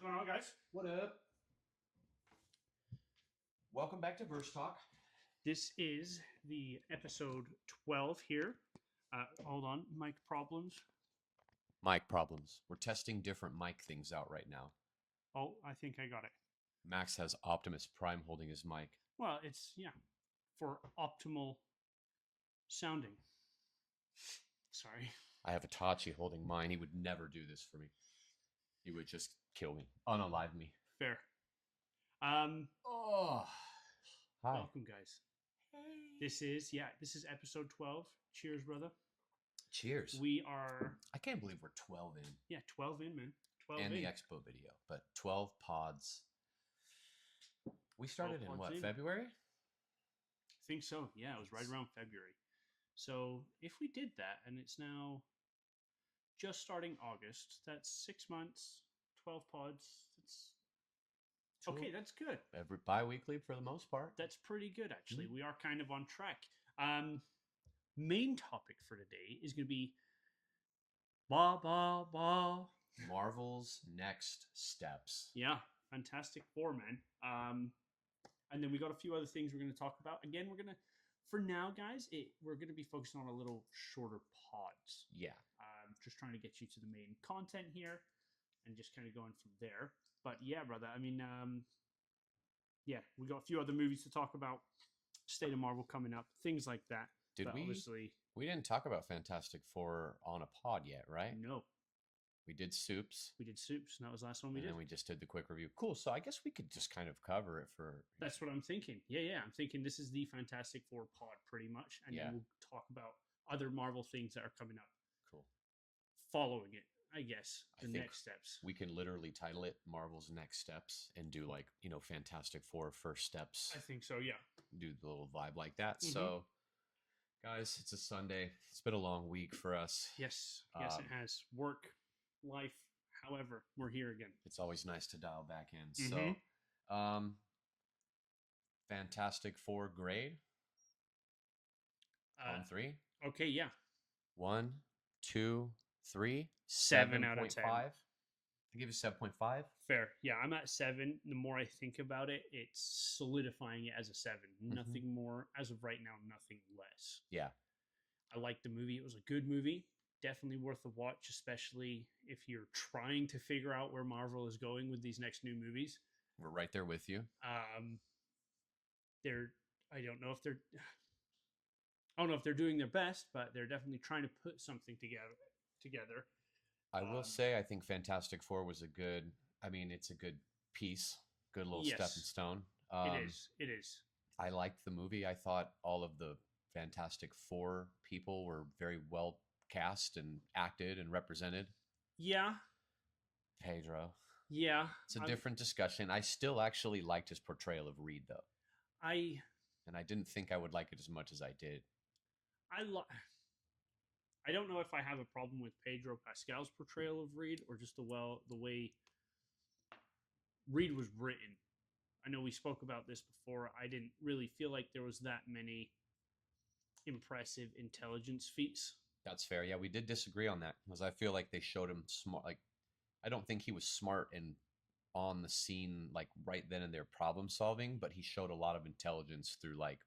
going on, guys? What up? Welcome back to Verse Talk. This is the episode 12 here. Hold on, mic problems. Mic problems. We're testing different mic things out right now. Oh, I think I got it. Max has Optimus Prime holding his mic. Well, it's, for optimal sounding. Sorry. I have Itachi holding mine. He would never do this for me. He would just kill me, unalive me. Fair. Oh, hi. Welcome, guys. Hey. This is episode 12. Cheers, brother. Cheers. We are... I can't believe we're 12 in. Yeah, 12 in, man. 12 and in. the expo video, but 12 pods. We started in what, February? I think so. Yeah, it was right around February. So if we did that, and it's now just starting August, that's 6 months, 12 pods. Okay, that's good. Every bi-weekly for the most part. That's pretty good, actually. We are kind of on track. Main topic for today is going to be Marvel's next steps. Yeah, Fantastic Four, man. And then we got a few other things we're going to talk about. Again, for now, guys, we're going to be focusing on a little shorter pods. Yeah. Just trying to get you to the main content here and just kind of going from there. But yeah, brother, I mean, we got a few other movies to talk about. State of Marvel coming up, things like that. Obviously, we didn't talk about Fantastic Four on a pod yet, right? No. We did Soups. And that was the last one we did. And then we just did the quick review. Cool. So I guess we could just kind of cover it for... That's what I'm thinking. Yeah. I'm thinking this is the Fantastic Four pod, pretty much. And then we'll talk about other Marvel things that are coming up. Cool. Following it, I guess. The next steps. We can literally title it Marvel's Next Steps and do Fantastic Four First Steps. I think so, yeah. Do the little vibe like that. Mm-hmm. So, guys, it's a Sunday. It's been a long week for us. Yes, it has. Work, life, however, we're here again. It's always nice to dial back in. Mm-hmm. So, Fantastic Four grade? On 3? Okay, yeah. 1, 2, 3. 7 out of 10. 7.5. I give it 7.5. Fair. Yeah, I'm at 7. The more I think about it, it's solidifying it as a 7. Mm-hmm. Nothing more. As of right now, nothing less. Yeah. I liked the movie. It was a good movie. Definitely worth a watch, especially if you're trying to figure out where Marvel is going with these next new movies. We're right there with you. I don't know if they're doing their best, but they're definitely trying to put something together. I will say, I think Fantastic Four was it's a good piece, good little stepping stone. It is. I liked the movie. I thought all of the Fantastic Four people were very well cast and acted and represented. Yeah. Pedro. Yeah. It's a different discussion. I still actually liked his portrayal of Reed, though. I didn't think I would like it as much as I did. I don't know if I have a problem with Pedro Pascal's portrayal of Reed or just the way Reed was written. I know we spoke about this before. I didn't really feel like there was that many impressive intelligence feats. That's fair. Yeah, we did disagree on that because I feel like they showed him smart. Like, I don't think he was smart and on the scene like right then and there problem solving, but he showed a lot of intelligence through like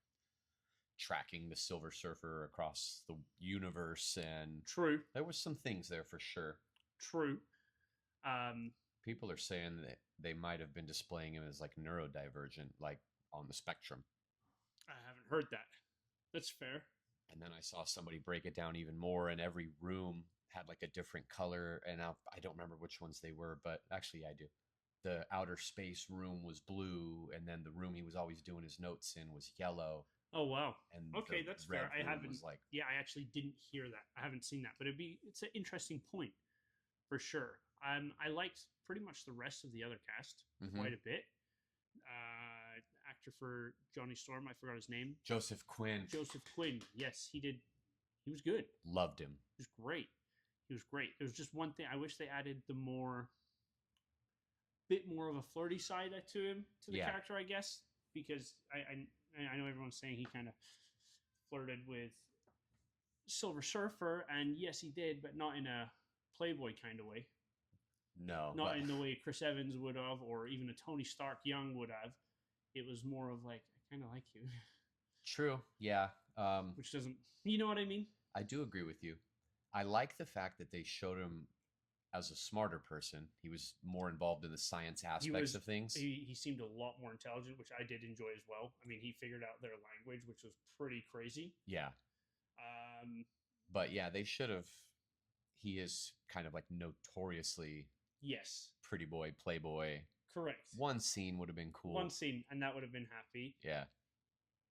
tracking the Silver Surfer across the universe. And true, there was some things there for sure. True. People are saying that they might have been displaying him as like neurodivergent, like on the spectrum. I haven't heard that. That's fair. And then I saw somebody break it down even more, and every room had like a different color, and I don't remember which ones they were, but actually I do. The outer space room was blue, and then the room he was always doing his notes in was yellow. Oh wow! And okay, that's fair. I haven't. I actually didn't hear that. I haven't seen that, but it's an interesting point for sure. I liked pretty much the rest of the other cast quite a bit. Actor for Johnny Storm, I forgot his name. Joseph Quinn. Yes, he did. He was good. Loved him. He was great. There was just one thing. I wish they added bit more of a flirty side to him, to the character, I guess, because I know everyone's saying he kind of flirted with Silver Surfer, and yes, he did, but not in a Playboy kind of way. No, not but in the way Chris Evans would have, or even a Tony Stark young would have. It was more of like, I kind of like you, true. Yeah. which doesn't, you know what I mean? I do agree with you. I like the fact that they showed him as a smarter person. He was more involved in the science He aspects was of things. he seemed a lot more intelligent, which I did enjoy as well. I mean, he figured out their language, which was pretty crazy. Yeah. Um, But yeah, they should have. He is kind of like notoriously yes, pretty boy, playboy. correct. One scene would have been cool. One scene, and that would have been happy. Yeah.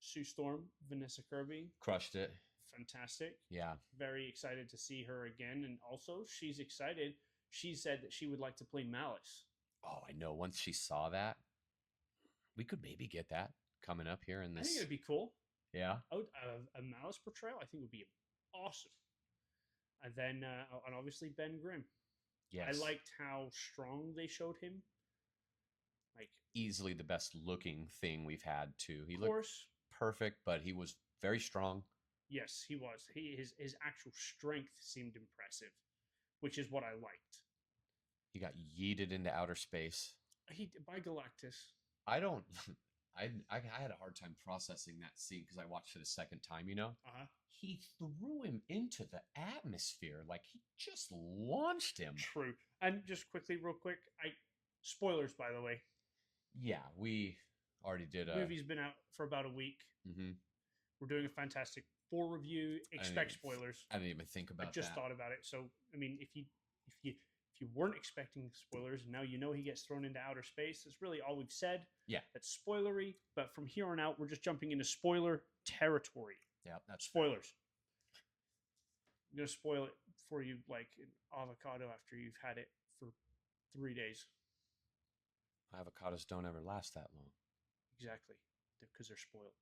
Sue Storm, Vanessa Kirby, Crushed it. fantastic. Yeah. Very excited to see her again, and also she's excited. She said that she would like to play Malice. Oh, I know. Once she saw that, we could maybe get that coming up here in I this. think it'd be cool. Yeah. A Malice portrayal, I think would be awesome. And then, and obviously Ben Grimm. Yes. I liked how strong they showed him. Like, easily the best looking thing we've had too. He of looked course, perfect, but he was very strong. yes, he was. His actual strength seemed impressive, which is what I liked. He got yeeted into outer space. By Galactus. I don't. I had a hard time processing that scene because I watched it a second time. He threw him into the atmosphere like he just launched him. True. And just quickly, real quick, spoilers, by the way. Yeah, we already did. The movie's been out for about a week. Mm-hmm. We're doing a Fantastic Four review. Expect spoilers. I didn't even think about. I just thought about it. So, I mean, if you weren't expecting spoilers, and now you know he gets thrown into outer space, that's really all we've said. Yeah, that's spoilery. But from here on out, we're just jumping into spoiler territory. Yeah, that's spoilers. I'm gonna spoil it for you like an avocado after you've had it for 3 days. Avocados don't ever last that long. Exactly, because they're spoiled.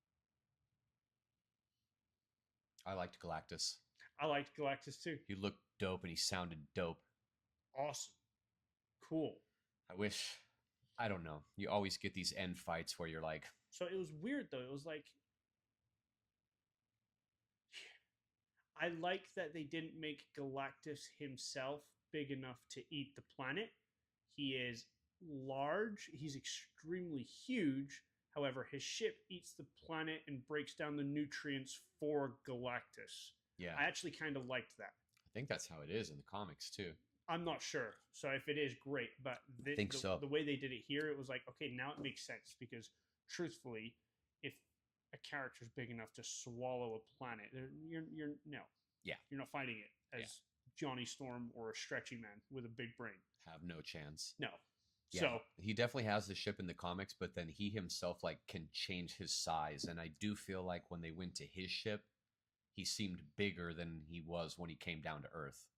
I liked Galactus. I liked Galactus too. He looked dope and he sounded dope. Awesome. Cool. I wish, I don't know. You always get these end fights where you're like. So it was weird though. It was like, I like that they didn't make Galactus himself big enough to eat the planet. He is large. He's extremely huge. However, his ship eats the planet and breaks down the nutrients for Galactus. Yeah. I actually kind of liked that. I think that's how it is in the comics too. I'm not sure. So if it is, great. But I think so. The way they did it here, it was like, okay, now it makes sense. Because truthfully, if a character's big enough to swallow a planet, you're not fighting it as Johnny Storm or a stretchy man with a big brain. Have no chance. No. Yeah, so he definitely has the ship in the comics, but then he himself like can change his size, and I do feel like when they went to his ship, he seemed bigger than he was when he came down to Earth.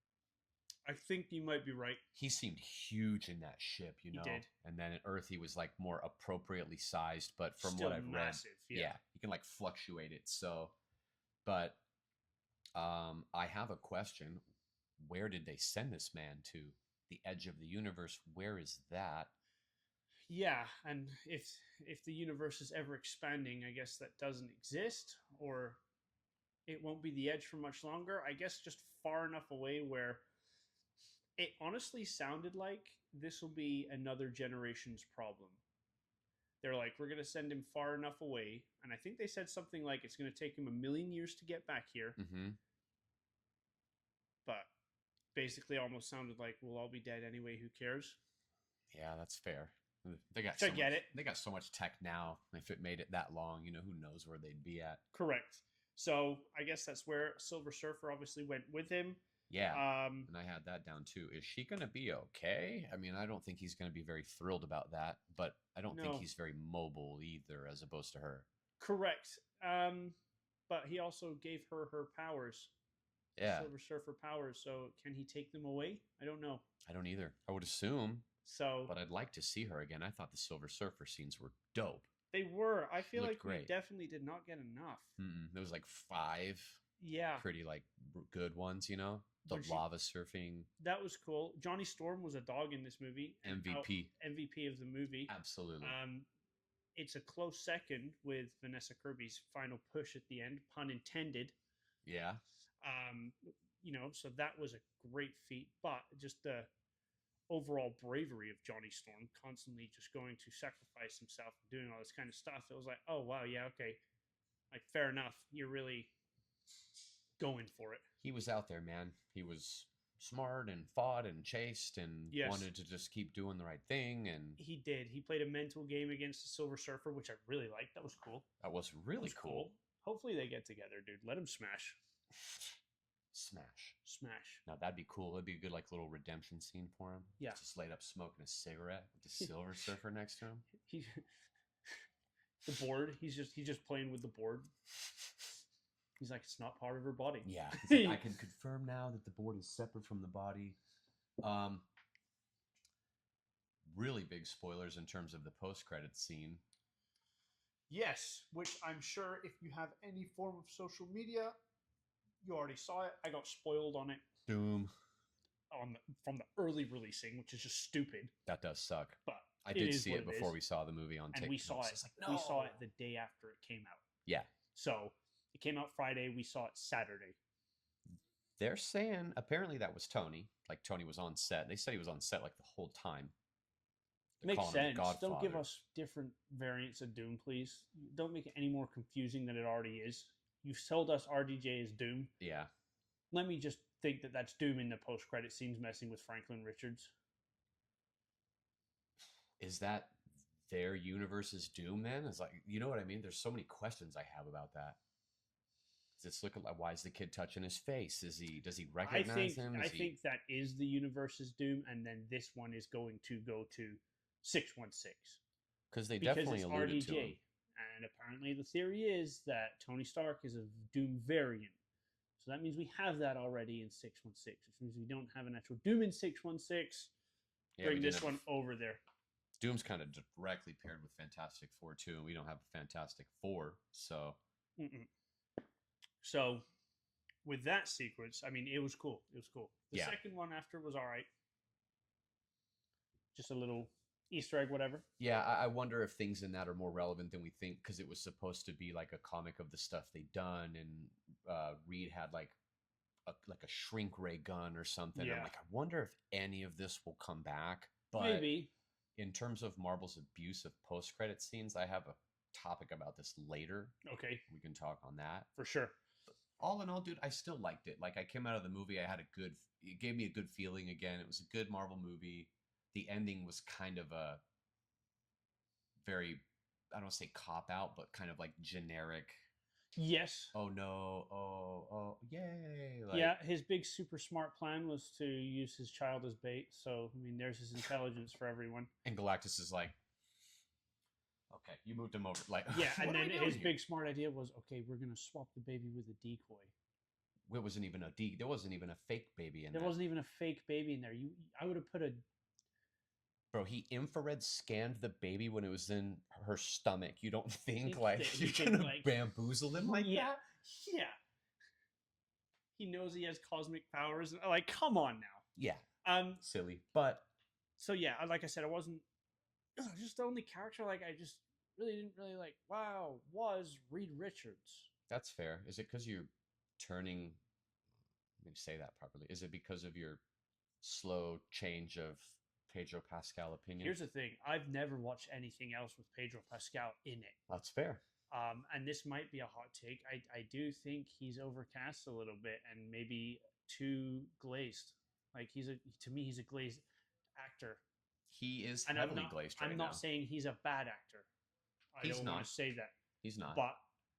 I think you might be right. He seemed huge in that ship, you know. He did. And then at Earth, he was like more appropriately sized, but from Still what I've massive, read, he can like fluctuate it. So, but I have a question. Where did they send this man to? The edge of the universe, where is that? Yeah, and if the universe is ever expanding, I guess that doesn't exist, or it won't be the edge for much longer. I guess just far enough away where it honestly sounded like this will be another generation's problem. They're like, we're going to send him far enough away, and I think they said something like it's going to take him 1,000,000 years to get back here. Mm-hmm. But basically almost sounded like we'll all be dead anyway, who cares? Yeah, that's fair. They got They got so much tech now. If it made it that long, you know, who knows where they'd be at. Correct. So I guess that's where Silver Surfer obviously went with him. Yeah. And I had that down too. Is she going to be okay? I mean, I don't think he's going to be very thrilled about that, but I don't think he's very mobile either as opposed to her. Correct. But he also gave her powers. Yeah. Silver Surfer powers. So can he take them away? I don't know. I don't either. I would assume. So, but I'd like to see her again. I thought the Silver Surfer scenes were dope. They were. I feel like great. We definitely did not get enough. There was like 5. Yeah. Pretty like good ones, you know. The lava surfing. That was cool. Johnny Storm was a dog in this movie. MVP. MVP of the movie. Absolutely. It's a close second with Vanessa Kirby's final push at the end, pun intended. Yeah. You know, so that was a great feat, but just the overall bravery of Johnny Storm, constantly just going to sacrifice himself and doing all this kind of stuff. It was like, oh wow, yeah, okay, like fair enough. You're really going for it. He was out there, man. He was smart and fought and chased and Yes. wanted to just keep doing the right thing. And He did. He played a mental game against the Silver Surfer, which I really liked. That was cool. that was really cool. Hopefully they get together, dude. Let him smash. Smash. Now that'd be cool. It'd be a good like little redemption scene for him. Yeah. Just laid up smoking a cigarette with the Silver Surfer next to him. He, the board. He's just playing with the board. He's like, it's not part of her body. Yeah. Like, I can confirm now that the board is separate from the body. Really big spoilers in terms of the post-credit scene. Yes, which I'm sure if you have any form of social media, you already saw it. I got spoiled on it Doom. From the early releasing, which is just stupid. That does suck. But I did see it before we saw the movie on TikTok. And we saw it. Like, no. We saw it the day after it came out. Yeah. So it came out Friday. We saw it Saturday. They're saying apparently that was Tony. Like Tony was on set. They said he was on set like the whole time. Makes sense. Don't give us different variants of Doom, please. Don't make it any more confusing than it already is. You've sold us RDJ as Doom. Yeah. Let me just think that that's Doom in the post-credit scenes messing with Franklin Richards. Is that their universe's Doom then? It's like, you know what I mean? There's so many questions I have about that. Does this look like, why is the kid touching his face? Does he recognize him? I think that is the universe's Doom, and then this one is going to go to 616. Because they definitely alluded to him. And apparently the theory is that Tony Stark is a Doom variant. So that means we have that already in 616, which means we don't have an actual Doom in 616. Yeah, bring this one over there. Doom's kind of directly paired with Fantastic Four, too, and we don't have a Fantastic Four, so... So, with that sequence, I mean, it was cool. It was cool. The Yeah. second one after was all right. Just a little Easter egg, whatever. Yeah, I wonder if things in that are more relevant than we think, because it was supposed to be like a comic of the stuff they'd done, and Reed had like a shrink ray gun or something. Yeah. I'm like, I wonder if any of this will come back. But Maybe. in terms of Marvel's abuse of post-credit scenes, I have a topic about this later. Okay. We can talk on that. For sure. All in all, dude, I still liked it. Like, I came out of the movie, it gave me a good feeling again. It was a good Marvel movie. The ending was kind of a very, I don't want to say cop out, but kind of like generic. Yes. Oh no. Oh, yay. Like, yeah, his big super smart plan was to use his child as bait. So, I mean, there's his intelligence for everyone. And Galactus is like, okay, you moved him over. Like, yeah, and then his here? big smart idea was, okay, we're going to swap the baby with a decoy. It wasn't even there wasn't even a fake baby in there. There wasn't even a fake baby in there. I would have put a... Bro, he infrared scanned the baby when it was in her stomach. You don't think like you're gonna bamboozle him like that? Yeah. He knows he has cosmic powers. Like, come on now. Yeah. Silly. But so yeah, like I said, it wasn't just the only character like I just really didn't really like, wow, was Reed Richards. That's fair. Is it because you're turning, let me say that properly. Is it because of your slow change of Pedro Pascal opinion? Here's the thing. I've never watched anything else with Pedro Pascal in it. That's fair. And this might be a hot take. I do think he's overcast a little bit and maybe too glazed. Like to me, he's a glazed actor. He is heavily glazed right now. I'm not saying he's a bad actor. I don't want to say that. He's not. But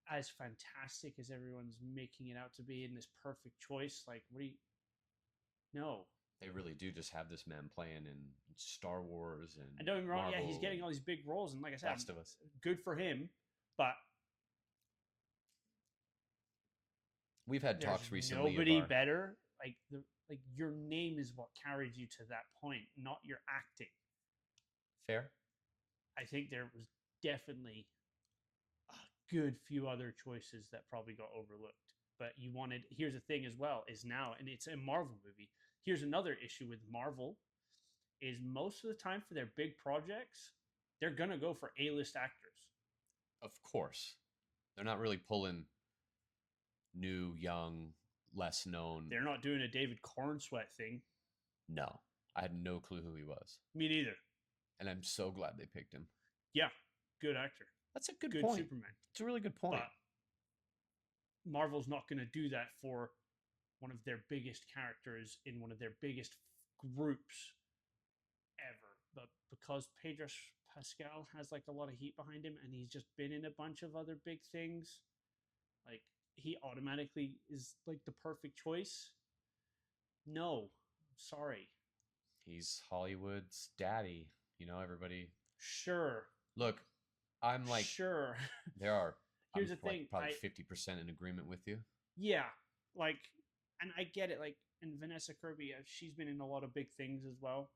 as fantastic as everyone's making it out to be in this perfect choice, like, no. They really do just have this man playing in Star Wars and don't get me wrong, Marvel, yeah, he's getting all these big roles, and like I said, Last of Us. Good for him, but we've had talks recently. Nobody better. Like your name is what carried you to that point, not your acting. Fair. I think there was definitely a good few other choices that probably got overlooked. But here's the thing as well, is now, and it's a Marvel movie. Here's another issue with Marvel, is most of the time for their big projects, they're going to go for A-list actors. Of course. They're not really pulling new, young, less known. They're not doing a David Cornsweet thing. No. I had no clue who he was, Me neither. and I'm so glad they picked him. Yeah, good actor. That's a good Good point. Superman. It's a really good point. But Marvel's not going to do that for one of their biggest characters in one of their biggest groups ever. But because Pedro Pascal has like a lot of heat behind him and he's just been in a bunch of other big things, like he automatically is like the perfect choice. No, sorry. He's Hollywood's daddy. Everybody. Sure. Look, I'm like, sure. there are. Here's I'm the thing. probably 50% in agreement with you. Yeah, like, and I get it. Like, and Vanessa Kirby, she's been in a lot of big things as well.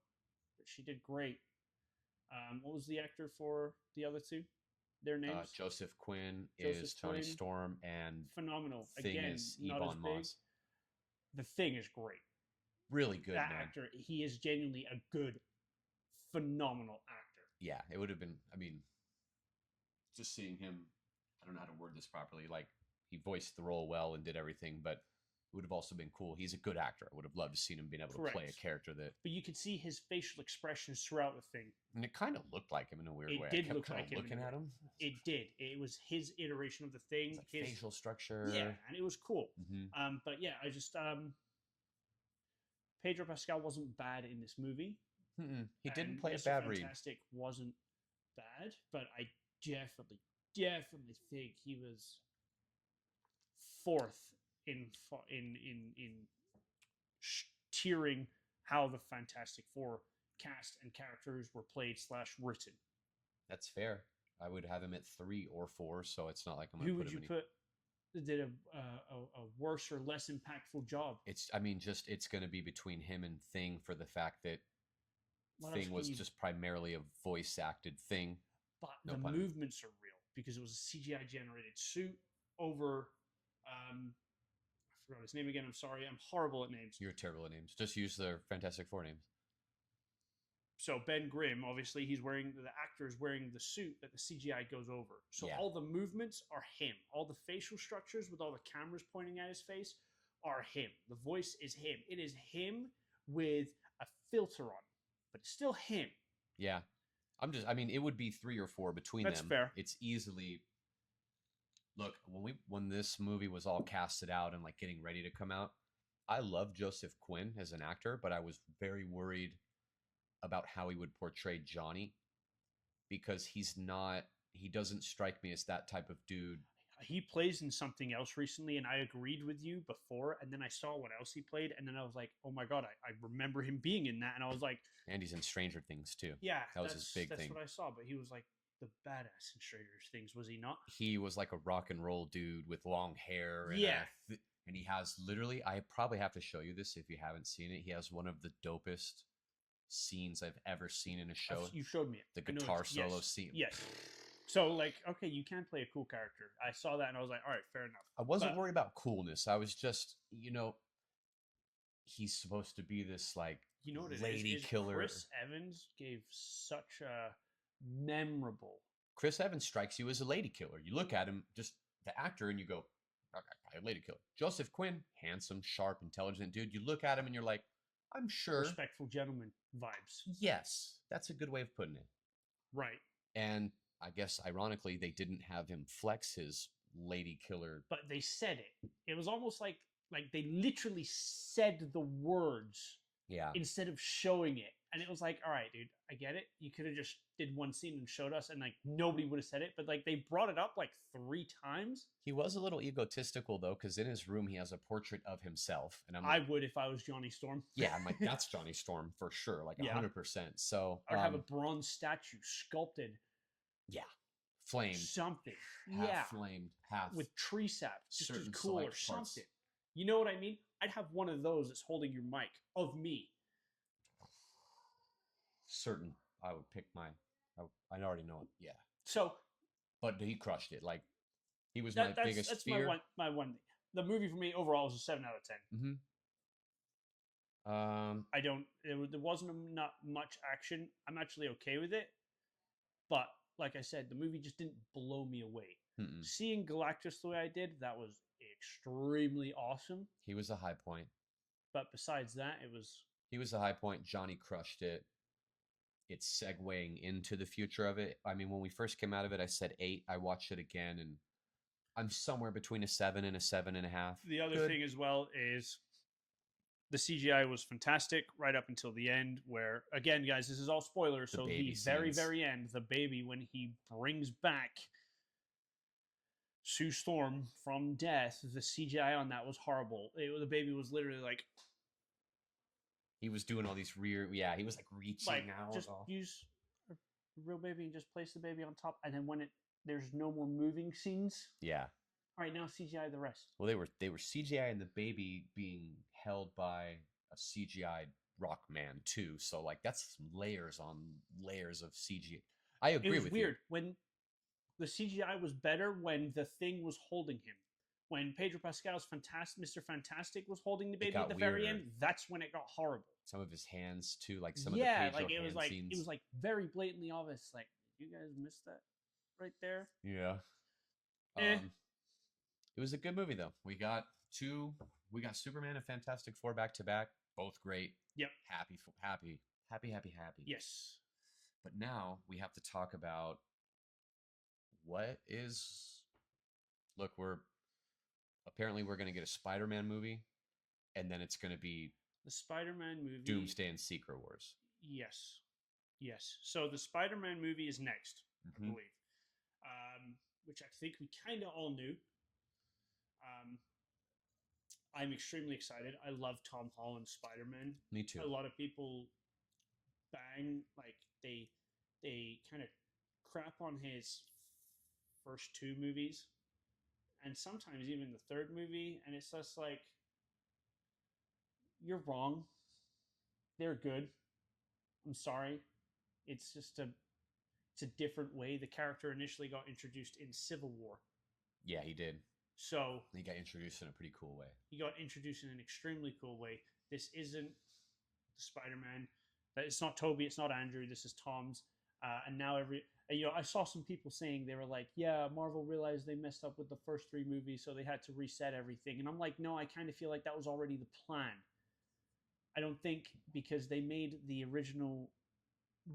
She did great. What was the actor for the other two? Their names? Joseph Quinn Joseph is Johnny Quinn. Storm, and Phenomenal. Thing Again, is not as Ebon big. Moss. The Thing is great. Really good, That man. actor, he is genuinely a good, phenomenal actor. Yeah, it would have been. I mean, just seeing him. I don't know how to word this properly. Like, he voiced the role well and did everything, but it would have also been cool. He's a good actor. I would have loved to see him being able to play a character that. But you could see his facial expressions throughout the Thing. And it kind of looked like him in a weird way. It did I kept look like him. looking at him. It did. It was his iteration of the Thing. Like his facial structure. Yeah, and it was cool. Mm-hmm. But yeah, I just Pedro Pascal wasn't bad in this movie. He didn't play Mr. a bad read. Fantastic wasn't bad, but I definitely think he was fourth in tiering how the Fantastic Four cast and characters were played / written. That's fair. I would have him at 3 or 4, so it's not like I'm. Who would you put that did a worse or less impactful job? It's going to be between him and Thing for the fact that Thing was just primarily a voice acted thing. But the movements are real because it was a CGI generated suit over. I forgot his name again. I'm sorry. I'm horrible at names. You're terrible at names. Just use the Fantastic Four names. So Ben Grimm, obviously, the actor is wearing the suit that the CGI goes over. So all the movements are him. All the facial structures with all the cameras pointing at his face are him. The voice is him. It is him with a filter on, but it's still him. Yeah. It would be 3 or 4 between them. That's fair. It's easily. Look, when this movie was all casted out and like getting ready to come out, I love Joseph Quinn as an actor, but I was very worried about how he would portray Johnny because he doesn't strike me as that type of dude. He plays in something else recently, and I agreed with you before, and then I saw what else he played, and then I was like, oh my God, I remember him being in that, and I was like... And he's in Stranger Things, too. Yeah, that was his big thing. That's what I saw, but he was like the badass in Stranger Things, was he not? He was like a rock and roll dude with long hair. And and he has literally, I probably have to show you this if you haven't seen it, he has one of the dopest scenes I've ever seen in a show. You showed me it. The guitar solo scene. Yes. So, like, okay, you can play a cool character. I saw that and I was like, all right, fair enough. I wasn't worried about coolness. I was just, he's supposed to be this, like, lady killer. Chris Evans gave such a memorable... Chris Evans strikes you as a lady killer. You look at him, just the actor, and you go, okay, lady killer. Joseph Quinn, handsome, sharp, intelligent dude. You look at him and you're like, I'm sure. Respectful gentleman vibes. Yes, that's a good way of putting it. Right. And I guess, ironically, they didn't have him flex his lady killer. But they said it. It was almost like they literally said the words instead of showing it. And it was like, all right, dude, I get it. You could have just did one scene and showed us, and like nobody would have said it. But like they brought it up like 3 times. He was a little egotistical though, because in his room he has a portrait of himself, and I would if I was Johnny Storm. Yeah, I'm like, that's Johnny Storm for sure, like 100%. So I'd have a bronze statue sculpted. Yeah, flamed something. Half flamed, half with tree sap, just as cool or something. Parts. You know what I mean? I'd have one of those that's holding your mic of me. Certain, I would pick mine. I already know it. Yeah. So, but he crushed it. Like he was my biggest fear. That's my one thing. The movie for me overall is a 7 out of 10. Mm-hmm. There wasn't not much action. I'm actually okay with it, but like I said, the movie just didn't blow me away. Mm-mm. Seeing Galactus the way I did, that was extremely awesome. He was a high point. But besides that, it was He was the high point. Johnny crushed it. It's segueing into the future of it. I mean, when we first came out of it, I said 8. I watched it again, and I'm somewhere between a 7 and a 7.5. The other Good. thing as well is the CGI was fantastic right up until the end, where, again, guys, this is all spoilers. The So baby the very, scenes. very end, the baby, when he brings back Sue Storm from death, the CGI on that was horrible. The baby was literally like, He was doing all these rear. Yeah, he was like reaching out. just use a real baby and just place the baby on top, and then when there's no more moving scenes. Yeah. All right, now CGI the rest. Well, they were CGI and the baby being held by a CGI rock man too. So like that's layers on layers of CGI. I agree It was with weird when the CGI was better when the thing was holding him. When Pedro Pascal's Mr. Fantastic was holding the baby at the very end, that's when it got horrible. Some of his hands too, like some of the Yeah, Pedro like it was hand like scenes. it was like very blatantly obvious. Like, you guys missed that right there. Yeah. Eh. It was a good movie though. We got Superman and Fantastic Four back to back, both great. Yep. Happy. Yes. But now we have to talk about what is. Look, we're going to get a Spider-Man movie, and then it's going to be the Spider-Man movie, Doomsday and Secret Wars. Yes. So the Spider-Man movie is next, I believe, which I think we kind of all knew. I'm extremely excited. I love Tom Holland's Spider-Man. Me too. A lot of people they kind of crap on his first 2 movies, and sometimes even the 3rd movie, and it's just like, you're wrong. They're good. I'm sorry. It's just it's a different way. The character initially got introduced in Civil War. Yeah, he did. So he got introduced in a pretty cool way. He got introduced in an extremely cool way. This isn't the Spider-Man. It's not Toby. It's not Andrew. This is Tom's. And now I saw some people saying, they were like, yeah, Marvel realized they messed up with the first 3 movies, so they had to reset everything. And I'm like, no, I kind of feel like that was already the plan. I don't think, because they made the original,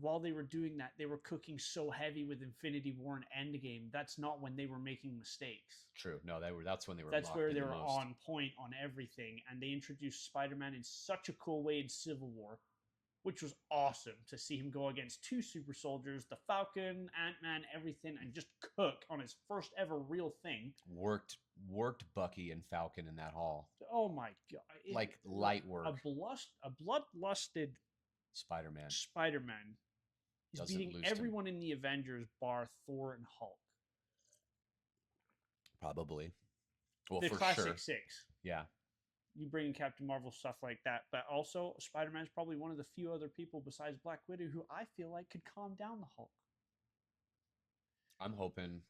while they were doing that, they were cooking so heavy with Infinity War and Endgame. That's not when they were making mistakes. True. No, that's when they were. That's where they were on point on everything, and they introduced Spider-Man in such a cool way in Civil War, which was awesome to see him go against 2 super soldiers, the Falcon, Ant-Man, everything, and just cook on his first ever real thing. Worked Bucky and Falcon in that hall. Oh my god! Light work. A bloodlusted Spider-Man is beating everyone in the Avengers bar Thor and Hulk. Probably. Well, the for classic sure. 6. Yeah. You bring in Captain Marvel, stuff like that. But also, Spider-Man's probably one of the few other people besides Black Widow who I feel like could calm down the Hulk. I'm hoping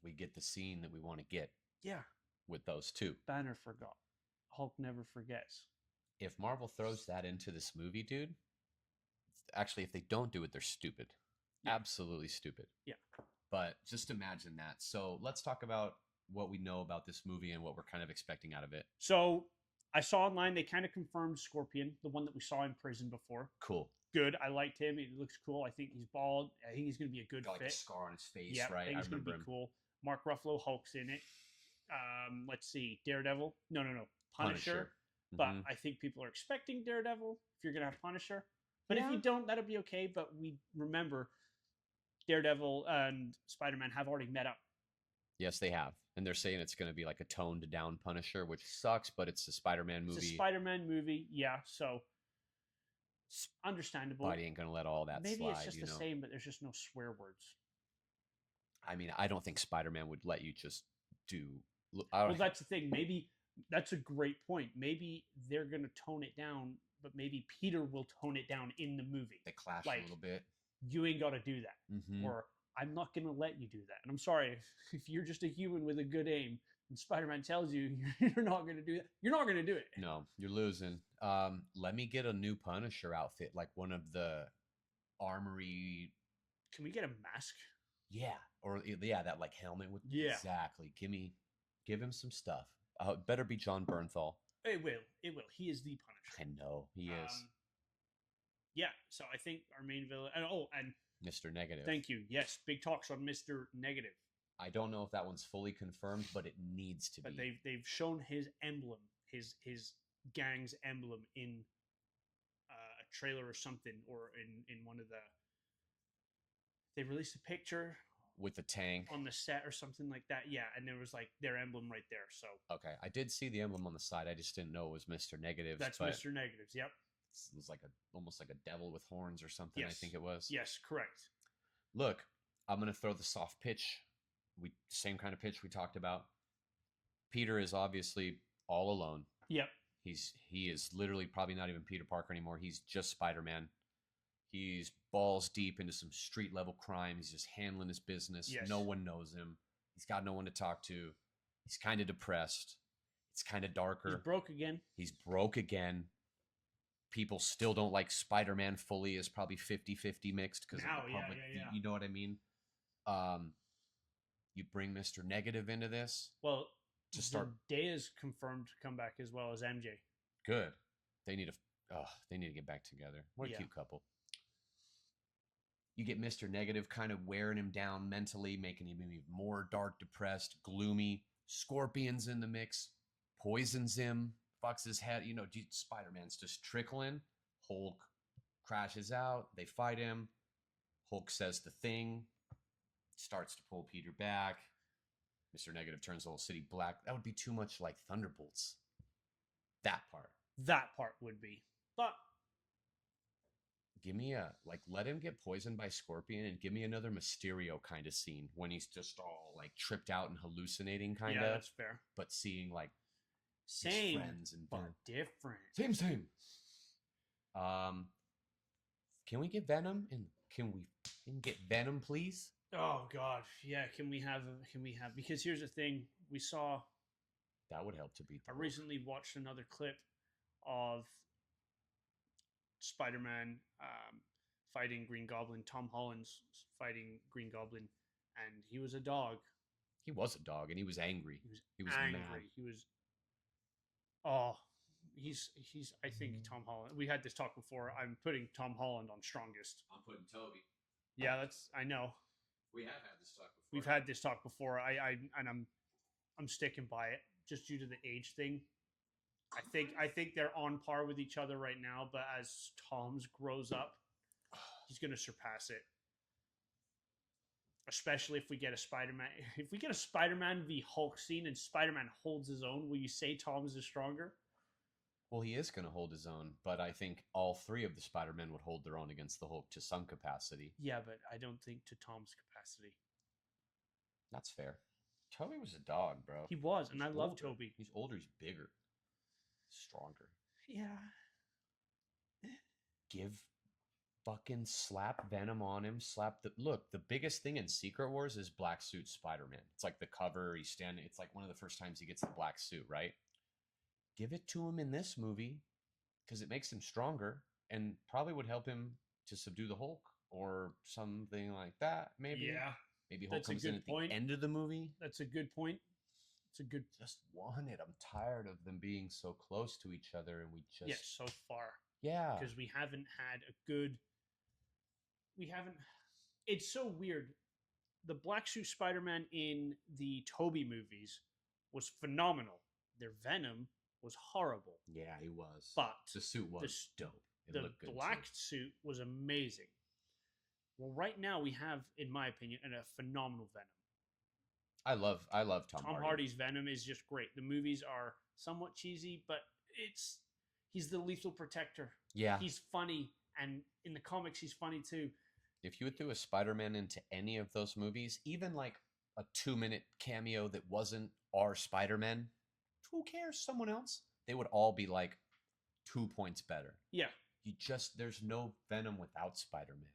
we get the scene that we want to get. Yeah. With those 2. Banner forgot. Hulk never forgets. If Marvel throws that into this movie, dude, actually, if they don't do it, they're stupid. Yeah. Absolutely stupid. Yeah. But just imagine that. So let's talk about what we know about this movie and what we're kind of expecting out of it. So I saw online, they kind of confirmed Scorpion, the one that we saw in prison before. Cool. Good. I liked him. It looks cool. I think he's bald. I think he's going to be a good fit. Like a scar on his face, yeah, right? I think he's going to be cool. Mark Ruffalo, Hulk's in it. Let's see. Daredevil. No. Punisher. But I think people are expecting Daredevil if you're going to have Punisher. But if you don't, that'll be okay. But we remember Daredevil and Spider-Man have already met up. Yes, they have. And they're saying it's going to be like a toned down Punisher, which sucks, but it's a Spider-Man movie. It's a Spider-Man movie, yeah. So understandable. Spidey ain't going to let all that Maybe slide. It's just the same, but there's just no swear words. I mean, I don't think Spider-Man would let you just do... Well, that's the thing. Maybe that's a great point. Maybe they're going to tone it down, but maybe Peter will tone it down in the movie. They clash a little bit. You ain't got to do that. Or I'm not going to let you do that. And I'm sorry, if you're just a human with a good aim and Spider-Man tells you you're not going to do that, you're not going to do it. No, you're losing. Let me get a new Punisher outfit, like one of the armory. Can we get a mask? Yeah. Or, yeah, that like helmet with. Yeah. Exactly. Give him some stuff. Better be John Bernthal. It will. It will. He is the Punisher. I know he is. Yeah. So I think our main villain. And Mr. Negative. thank you. Yes, big talks on Mr. Negative. I don't know if that one's fully confirmed, but it needs to But be. they've shown his emblem, his gang's emblem in a trailer or something, or in one of the. They released a picture With the tank. on the set or something like that. Yeah, and there was like their emblem right there. So Okay, I did see the emblem on the side. I just didn't know it was Mr. Negative. that's Mr. Negatives. Yep. It was like almost like a devil with horns or something. Yes. I think it was. Yes, correct. Look, I'm gonna throw the soft pitch. Same kind of pitch we talked about. Peter is obviously all alone. Yep. He is literally probably not even Peter Parker anymore. He's just Spider-Man. He's balls deep into some street level crime. He's just handling his business. Yes. No one knows him. He's got no one to talk to. He's kind of depressed. It's kind of darker. He's broke again. He's broke again. People still don't like Spider-Man fully. Is probably 50-50 mixed because of the public. Yeah. You know what I mean? You bring Mr. Negative into this. Well, to start. Zedaya's confirmed to come back as well as MJ. Good. They need to get back together. What a cute couple. You get Mr. Negative kind of wearing him down mentally, making him even more dark, depressed, gloomy. Scorpion's in the mix, poisons him, fucks his head. You know, Spider-Man's just trickling. Hulk crashes out. They fight him. Hulk says the thing. Starts to pull Peter back. Mr. Negative turns the whole city black. That would be too much like Thunderbolts. That part. That part would be. But give me let him get poisoned by Scorpion and give me another Mysterio kind of scene when he's just all like tripped out and hallucinating kind of. Yeah, that's fair. But seeing like same friends and but different. Same. Can we get Venom and can we get Venom, please? Oh God, yeah. Can we have? Because here's the thing: we saw. That would help to beat. I recently watched another clip of Spider-Man fighting Green Goblin. Tom Holland's fighting Green Goblin, and he was a dog. He was a dog, and he was angry. He was angry. Mad. He was. Oh, he's. I think Tom Holland. We had this talk before. I'm putting Tom Holland on strongest. I'm putting Toby. Yeah, I know. We have had this talk before. We've had this talk before. I'm sticking by it just due to the age thing. I think they're on par with each other right now, but as Tom's grows up, he's going to surpass it. Especially if we get a Spider-Man v Hulk scene and Spider-Man holds his own, will you say Tom's is stronger? Well, he is going to hold his own, but I think all three of the Spider-Men would hold their own against the Hulk to some capacity. Yeah, but I don't think to Tom's capacity. That's fair. Toby was a dog, bro. He was, and I love Toby. He's older, he's bigger, stronger. Yeah. Slap Venom on him. Look, the biggest thing in Secret Wars is Black Suit Spider-Man. It's like the cover, he's standing, it's like one of the first times he gets the black suit, right? Give it to him in this movie because it makes him stronger and probably would help him to subdue the Hulk or something like that. Maybe. Yeah. Maybe Hulk comes in at the end of the movie. That's a good point. Just want it. I'm tired of them being so close to each other, and we just so far. Yeah, because we haven't had a good. It's so weird. The Black Suit Spider-Man in the Tobey movies was phenomenal. Their Venom was horrible. Yeah, he was. But the suit was dope. The black suit was amazing. Well, right now we have, in my opinion, a phenomenal Venom. I love Tom Hardy's Venom is just great. The movies are somewhat cheesy, but he's the Lethal Protector. Yeah. He's funny, and in the comics he's funny too. If you would throw a Spider-Man into any of those movies, even like a 2-minute cameo that wasn't our Spider-Man, who cares? Someone else? They would all be like 2 points better. Yeah. There's no Venom without Spider-Man.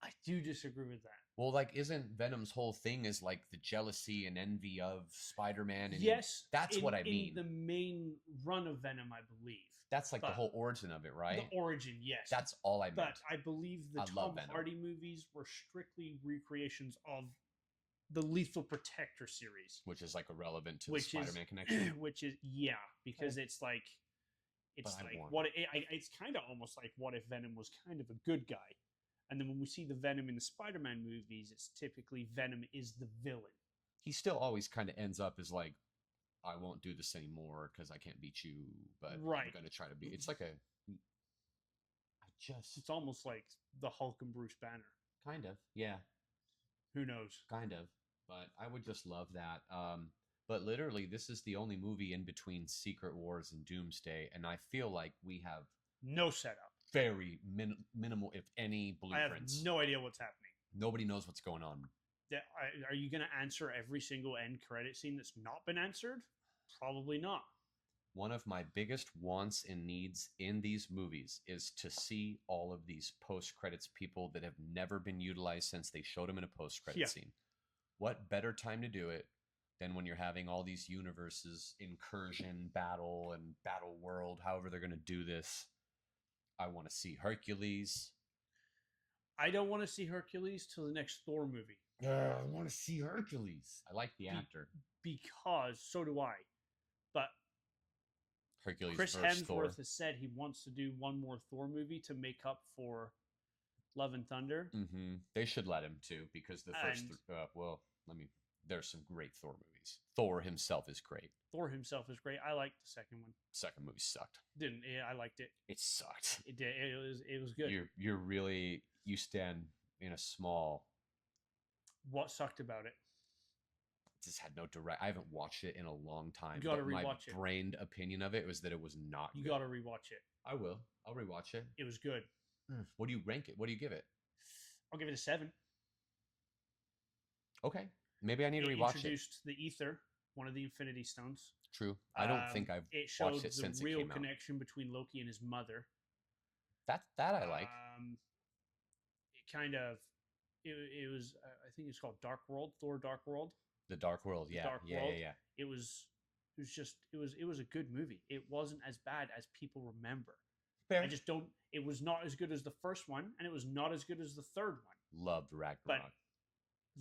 I do disagree with that. Well, like, isn't Venom's whole thing is like the jealousy and envy of Spider-Man? And yes, that's what I mean. In the main run of Venom, I believe. That's like the whole origin of it, right? The origin, yes. That's all I meant. But I believe the Tom Hardy movies were strictly recreations of the Lethal Protector series, which is like irrelevant to the which is Spider-Man connection. which is because it's like it's kind of almost like what if Venom was kind of a good guy, and then when we see the Venom in the Spider-Man movies, it's typically Venom is the villain. He still always kind of ends up as like, I won't do this anymore because I can't beat you, but I'm gonna try to be. It's like it's almost like the Hulk and Bruce Banner. Kind of, yeah. Who knows? Kind of, but I would just love that. But literally, this is the only movie in between Secret Wars and Doomsday, and I feel like we have no setup, very minimal, if any, blueprints. I have no idea what's happening. Nobody knows what's going on. Are you going to answer every single end credit scene that's not been answered? Probably not. One of my biggest wants and needs in these movies is to see all of these post-credits people that have never been utilized since they showed them in a post-credit scene. What better time to do it than when you're having all these universes, incursion, battle, and battle world, however they're going to do this. I want to see Hercules. I don't want to see Hercules till the next Thor movie. I want to see Hercules. I like the actor. Because, so do I. But Hercules Chris versus Hemsworth Thor. has said he wants to do one more Thor movie to make up for Love and Thunder. Mm-hmm. They should let him too, because the first. There's some great Thor movies. Thor himself is great. Thor himself is great. I liked the second one. Second movie sucked. Didn't I liked it? It sucked. It did. It was good. You're really, you stand in a small. What sucked about it? Just had no direct. I haven't watched it in a long time. You gotta my rewatch it. brained opinion of it was that it was not. You good. gotta rewatch it. I will. I'll rewatch it. It was good. What do you rank it? What do you give it? I'll give it a 7. Okay, maybe I need to rewatch it. Introduced the ether, one of the Infinity Stones. True. I don't think I've watched it since it came out. It showed the real connection between Loki and his mother. That I like. It kind of. It was. I think it's called Dark World. Thor: Dark World. The Dark World. Yeah. Yeah. It was a good movie. It wasn't as bad as people remember. Fair. I just don't. It was not as good as the first one, and it was not as good as the third one. Loved Ragnarok.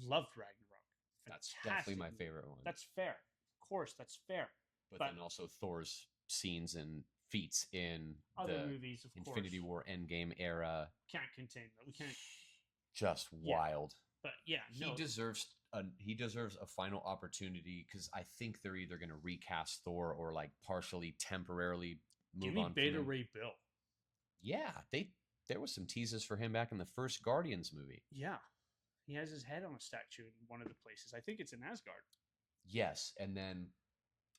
Loved Ragnarok. That's definitely my favorite one. That's fair. Of course, that's fair. But then also Thor's scenes and feats in other the movies, of Infinity War Endgame era. Can't contain that. We can't. Just wild. But yeah, he deserves a final opportunity, because I think they're either going to recast Thor or like partially, temporarily move on. Give me Beta Ray Bill. Yeah, there was some teases for him back in the first Guardians movie. Yeah, he has his head on a statue in one of the places. I think it's in Asgard. Yes, and then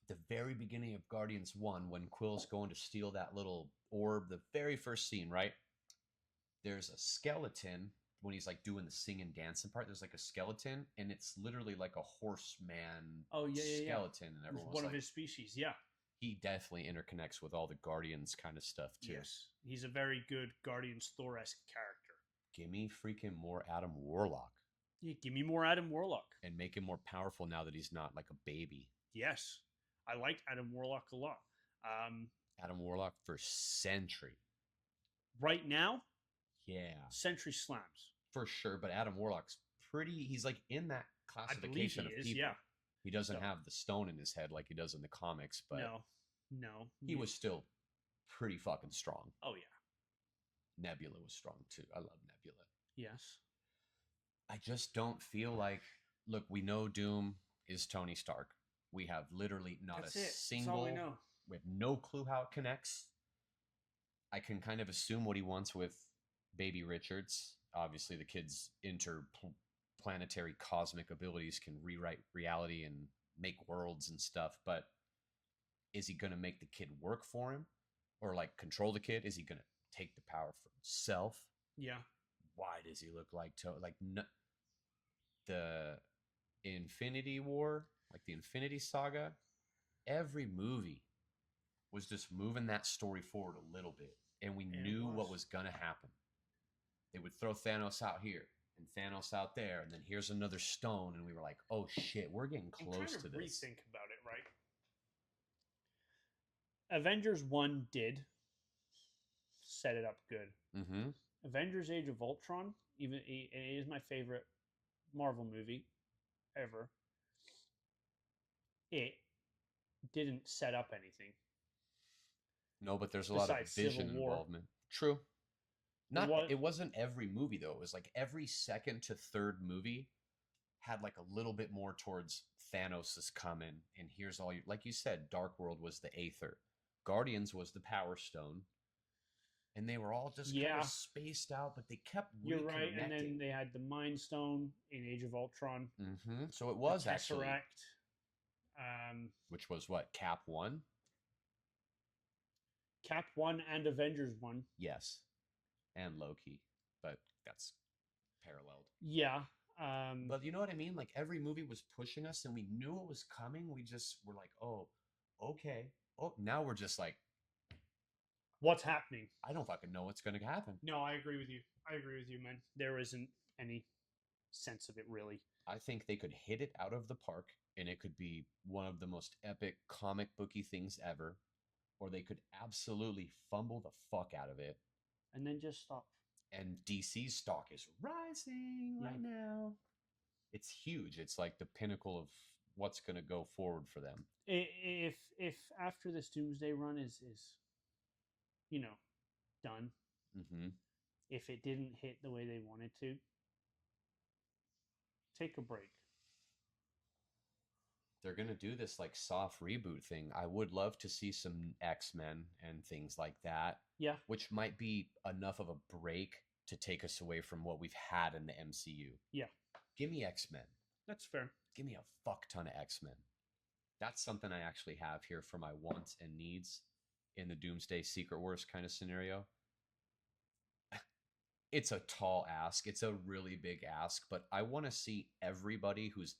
the very beginning of Guardians 1, when Quill's going to steal that little orb, the very first scene, right? There's a skeleton. When he's like doing the sing and dancing part, there's like a skeleton, and it's literally like a horseman skeleton. And everyone's one of his species, yeah. He definitely interconnects with all the Guardians kind of stuff too. Yes, he's a very good Guardians Thor-esque character. Give me freaking more Adam Warlock. Yeah, give me more Adam Warlock. And make him more powerful now that he's not like a baby. Yes, I liked Adam Warlock a lot. Adam Warlock for Sentry. Right now? Yeah. Sentry slams. For sure, but Adam Warlock's he's like in that classification of people. Yeah. He doesn't have the stone in his head like he does in the comics, but no. He was still pretty fucking strong. Oh yeah. Nebula was strong too. I love Nebula. Yes. I just don't feel like, look, we know Doom is Tony Stark. We have literally not single. That's all we know. We have no clue how it connects. I can kind of assume what he wants with Baby Richards. Obviously, the kid's interplanetary cosmic abilities can rewrite reality and make worlds and stuff, but is he going to make the kid work for him? Or like control the kid? Is he going to take the power for himself? Yeah. Why does he look like the Infinity War, like the Infinity Saga? Every movie was just moving that story forward a little bit, and we knew what was going to happen. They would throw Thanos out here and Thanos out there, and then here's another stone, and we were like, "Oh shit, we're getting close to this." Rethink about it, right? Avengers 1 did set it up good. Mm-hmm. Avengers: Age of Ultron, it is my favorite Marvel movie. However, it didn't set up anything No, but there's a lot of besides Civil Vision War. involvement. True. It Not was, it wasn't every movie though. It was like every second to third movie had like a little bit more towards Thanos is coming, and here's all you like you said, Dark World was the Aether. Guardians was the Power Stone. And they were all just kind yeah, of spaced out, but they kept you're right. And reconnecting. then they had the Mind Stone in Age of Ultron, So it the was actually, Tesseract. Um, which was what, Cap 1? Cap 1 and Avengers 1. Yes. And Loki, but that's paralleled. Yeah. But you know what I mean? Like every movie was pushing us and we knew it was coming. We just were like, oh, okay. Oh, now we're just like, What's happening? I don't fucking know what's going to happen. No, I agree with you. I agree with you, man. There isn't any sense of it, really. I think they could hit it out of the park and it could be one of the most epic comic booky things ever, or they could absolutely fumble the fuck out of it. And then just stop. And DC's stock is rising right now. It's huge. It's like the pinnacle of what's going to go forward for them. If after this Doomsday run is done, if it didn't hit the way they wanted to, take a break. They're going to do this like soft reboot thing. I would love to see some X-Men and things like that. Yeah. Which might be enough of a break to take us away from what we've had in the MCU. Yeah. Give me X-Men. That's fair. Give me a fuck ton of X-Men. That's something I actually have here for my wants and needs in the Doomsday Secret Wars kind of scenario. It's a tall ask. It's a really big ask, but I want to see everybody who's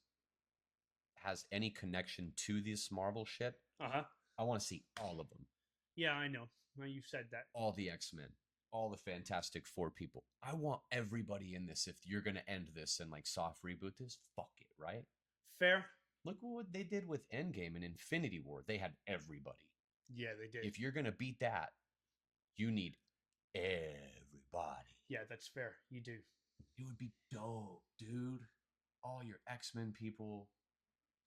has any connection to this Marvel shit. I want to see all of them. Yeah, I know. Well, you said that. All the X-Men, all the Fantastic Four people. I want everybody in this. If you're going to end this and like soft reboot this, fuck it, right? Fair. Look what they did with Endgame and Infinity War. They had everybody. Yeah, they did. If you're going to beat that, you need everybody. Yeah, that's fair. You do. It would be dope, dude. All your X-Men people.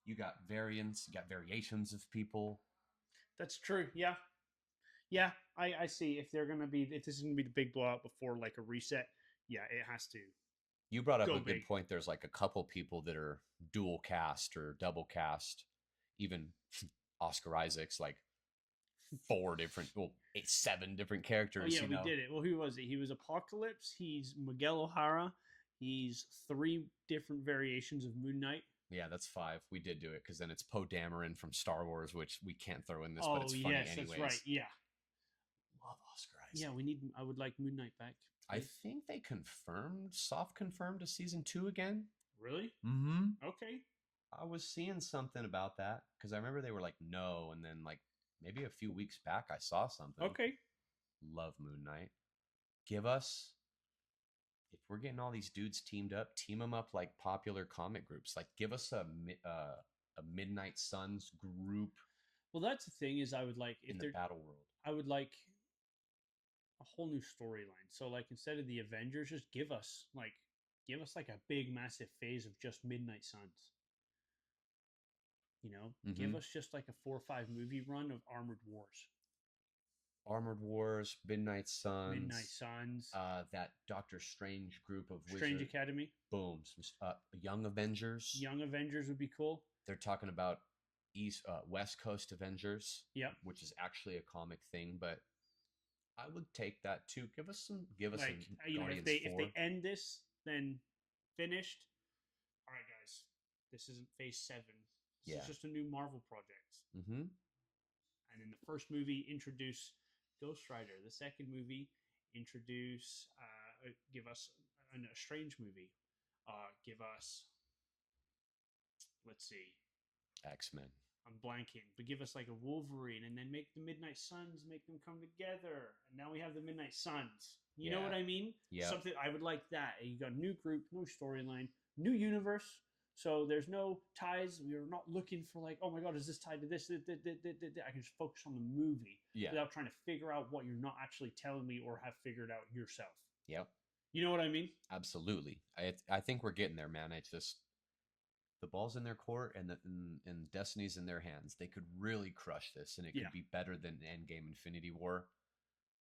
You got variants. You got variations of people. That's true. Yeah. Yeah, I see. If this is gonna be the big blowout before like a reset, yeah, it has to. You brought up a good point. There's like a couple people that are dual cast or double cast. Even Oscar Isaac's like 7 different characters. Oh, yeah, we did it. Well, who was it? He was Apocalypse. He's Miguel O'Hara. He's 3 different variations of Moon Knight. Yeah, that's 5. We did do it because then it's Poe Dameron from Star Wars, which we can't throw in this, but it's funny anyways. That's right. Yeah. Love Oscar Isaac. Yeah, I would like Moon Knight back. I think they soft confirmed a season 2 again. Really? Okay. I was seeing something about that because I remember they were like, no, and then like maybe a few weeks back I saw something. Okay. Love Moon Knight. Give us, if we're getting all these dudes teamed up, team them up like popular comic groups. Like give us a Midnight Suns group. Well, that's the thing is I would like in the battle world. I would like a whole new storyline. So like instead of the Avengers, just give us like a big massive phase of just Midnight Suns. Give us just like a 4 or 5 movie run of Armored Wars, Midnight Suns, that Doctor Strange group of Strange Academy. Boom. Young Avengers. Young Avengers would be cool. They're talking about West Coast Avengers. Yeah. Which is actually a comic thing, but I would take that too. Give us some. If they end this, then finished. All right, guys, this isn't Phase 7. This is just a new Marvel project. And in the first movie, introduce Ghost Rider. The second movie, give us a Strange movie. Give us, let's see, X-Men. I'm blanking, but give us like a Wolverine, and then make the Midnight Suns, make them come together, and now we have the Midnight Suns. You know what I mean? Yeah. Something I would like that. You got a new group, new storyline, new universe. So there's no ties. We're not looking for like, oh my god, is this tied to this? I can just focus on the movie without trying to figure out what you're not actually telling me or have figured out yourself. Yep. You know what I mean? Absolutely. I think we're getting there, man. the ball's in their court and Destiny's in their hands. They could really crush this, and it Yeah. could be better than Endgame Infinity War,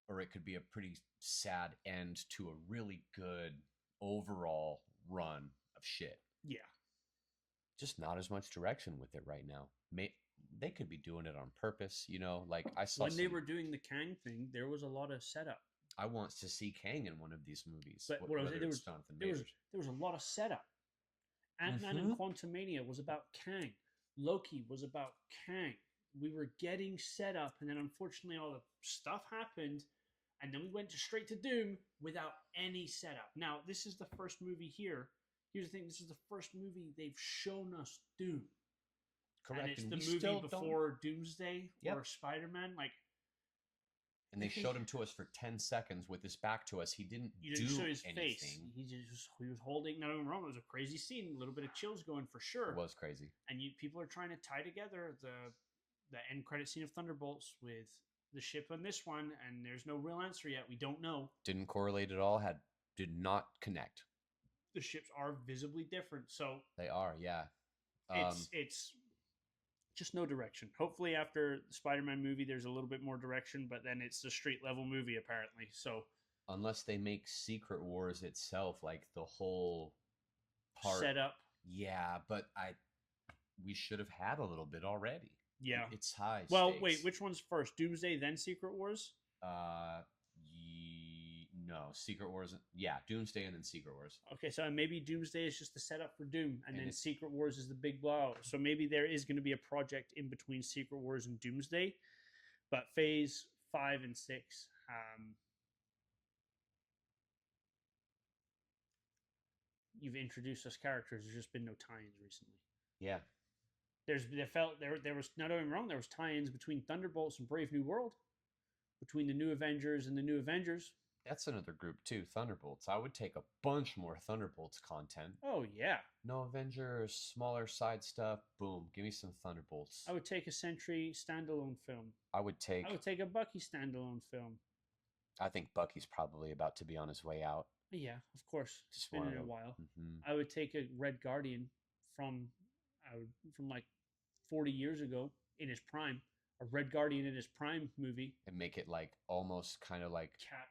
or it could be a pretty sad end to a really good overall run of shit. Yeah. Just not as much direction with it right now. They could be doing it on purpose, you know. Like I saw when they were doing the Kang thing, there was a lot of setup. I want to see Kang in one of these movies. But whether there it's was Jonathan there was Majors. there was a lot of setup. Ant-Man and Quantumania was about Kang. Loki was about Kang. We were getting set up, and then unfortunately all the stuff happened, and then we went straight to Doom without any setup. Now, this is the first movie here. Here's the thing, this is the first movie they've shown us Doom. Correct. And it's the movie before Doomsday or Spider-Man. Like, and they showed him to us for 10 seconds with his back to us. He didn't do show his anything. face. He was holding. Not even wrong. It was a crazy scene. A little bit of chills going for sure. It was crazy. And people are trying to tie together the end credit scene of Thunderbolts with the ship on this one, and there's no real answer yet. We don't know. Didn't correlate at all. Did not connect. The ships are visibly different, so they are. Yeah. It's just no direction. Hopefully, after the Spider-Man movie, there's a little bit more direction, but then it's a street level movie apparently. So unless they make Secret Wars itself like the whole part set up, yeah. But we should have had a little bit already. Yeah, it's high. Well, stakes. wait, which one's first? Doomsday, then Secret Wars? No, Secret Wars. Yeah, Doomsday and then Secret Wars. Okay, so maybe Doomsday is just the setup for Doom, and then Secret Wars is the big blowout. So maybe there is going to be a project in between Secret Wars and Doomsday, but Phase 5 and 6. You've introduced us characters. There's just been no tie-ins recently. Yeah. There was not only wrong. There was tie-ins between Thunderbolts and Brave New World, between the New Avengers and the New Avengers. That's another group too, Thunderbolts. I would take a bunch more Thunderbolts content. Oh yeah. No Avengers, smaller side stuff. Boom, give me some Thunderbolts. I would take a Sentry standalone film. I would take a Bucky standalone film. I think Bucky's probably about to be on his way out. Yeah, of course. It's been in a while. Mm-hmm. I would take a Red Guardian from like 40 years ago in his prime. A Red Guardian in his prime movie. And make it like almost kind of like Cap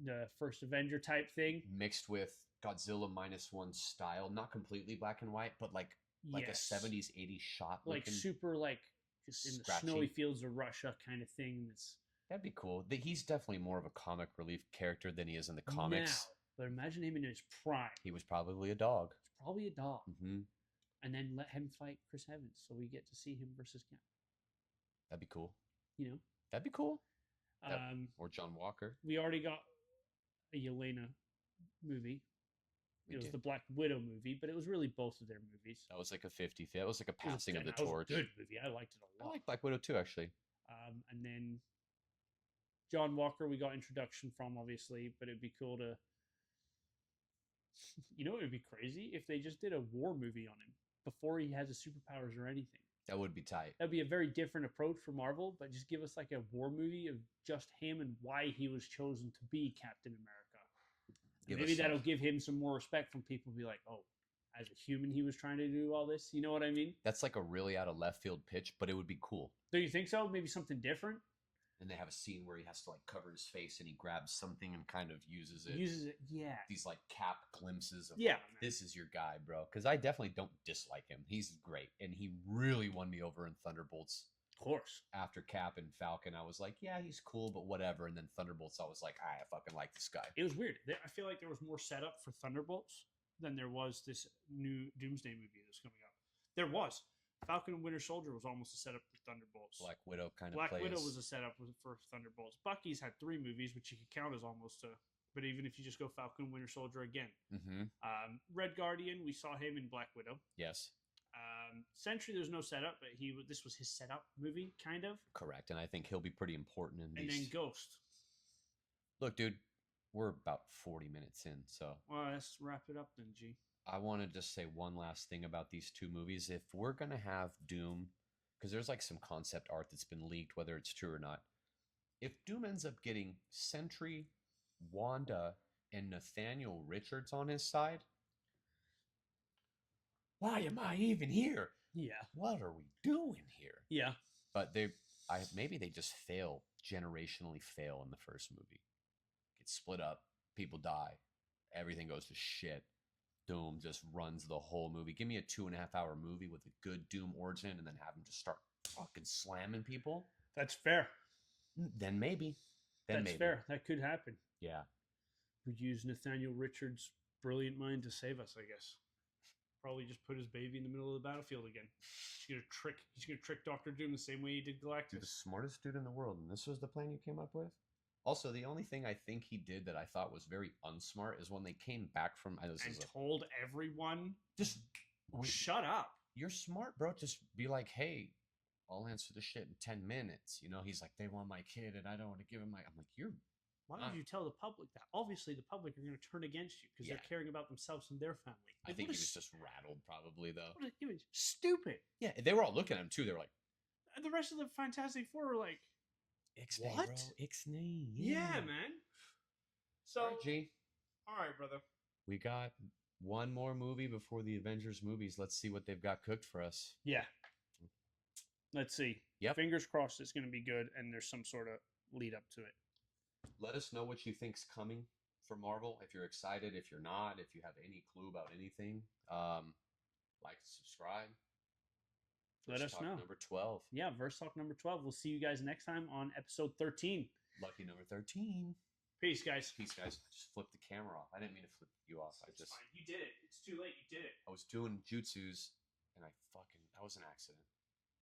the first Avenger type thing. Mixed with Godzilla -1 style. Not completely black and white, but like a 70s, 80s shot. Like super like just in scratchy. The snowy fields of Russia kind of thing. That'd be cool. He's definitely more of a comic relief character than he is in the comics. Now, but imagine him in his prime. He was probably a dog. He's probably a dog. Mm-hmm. And then let him fight Chris Evans so we get to see him versus Cap. That'd be cool. You know? That'd be cool. Or John Walker. We already got a Yelena movie. It was the Black Widow movie, but it was really both of their movies. That was like a 50. That was like a passing of the torch. It was a good movie. I liked it a lot. I like Black Widow too, actually. And then John Walker, we got introduction from, obviously, but it'd be cool to... You know, it would be crazy if they just did a war movie on him before he has his superpowers or anything. That would be tight. That'd be a very different approach for Marvel, but just give us like a war movie of just him and why he was chosen to be Captain America. Maybe that'll give him some more respect from people. Be like, oh, as a human, he was trying to do all this. You know what I mean? That's like a really out of left field pitch, but it would be cool. Do you think so? Maybe something different? And they have a scene where he has to like cover his face and he grabs something and kind of uses it. Yeah. These like Cap glimpses of this is your guy, bro. Because I definitely don't dislike him. He's great. And he really won me over in Thunderbolts. Of course. After Cap and Falcon, I was like, yeah, he's cool, but whatever. And then Thunderbolts, I was like, I fucking like this guy. It was weird. I feel like there was more setup for Thunderbolts than there was this new Doomsday movie that's coming up. There was. Falcon and Winter Soldier was almost a setup for Thunderbolts. Black Widow kind of Black Widow was a setup for Thunderbolts. Bucky's had 3 movies, which you could count as almost a... But even if you just go Falcon and Winter Soldier again. Mm-hmm. Red Guardian, we saw him in Black Widow. Yes. Sentry, there's no setup, but this was his setup movie, kind of. Correct, and I think he'll be pretty important in these. And then Ghost. Look, dude, we're about 40 minutes in, so... Well, let's wrap it up then, G. I want to just say one last thing about these 2 movies. If we're going to have Doom, because there's like some concept art that's been leaked, whether it's true or not. If Doom ends up getting Sentry, Wanda, and Nathaniel Richards on his side, why am I even here? Yeah. What are we doing here? Yeah. But maybe they just generationally fail in the first movie. Get split up, people die, everything goes to shit. Doom just runs the whole movie. Give me a 2.5-hour movie with a good Doom origin and then have him just start fucking slamming people. That's fair. Then maybe. That's fair. That could happen. Yeah. We'd use Nathaniel Richards' brilliant mind to save us, I guess. Probably just put his baby in the middle of the battlefield again. He's gonna trick Doctor Doom the same way he did Galactus. You're the smartest dude in the world, and this was the plan you came up with? Also, the only thing I think he did that I thought was very unsmart is when they came back from... told everyone, just shut up. You're smart, bro. Just be like, hey, I'll answer the shit in 10 minutes. You know, he's like, they want my kid, and I don't want to give him my... I'm like, Why would you tell the public that? Obviously, the public are going to turn against you because they're caring about themselves and their family. I think he was just rattled, probably, though. It was stupid. Yeah, they were all looking at him, too. They were like... And the rest of the Fantastic Four were like... Ixnay, what? Bro. Ixnay, yeah, man. So, all right, G. All right, brother. We got one more movie before the Avengers movies. Let's see what they've got cooked for us. Yeah. Let's see. Yep. Fingers crossed it's going to be good and there's some sort of lead up to it. Let us know what you think's coming for Marvel. If you're excited, if you're not, if you have any clue about anything. Like, subscribe. Let us know. Number 12. Yeah, Verse Talk number 12. We'll see you guys next time on episode 13. Lucky number 13. Peace, guys. Peace, guys. I just flipped the camera off. I didn't mean to flip you off. It's fine. You did it. It's too late. You did it. I was doing jutsus, and that was an accident.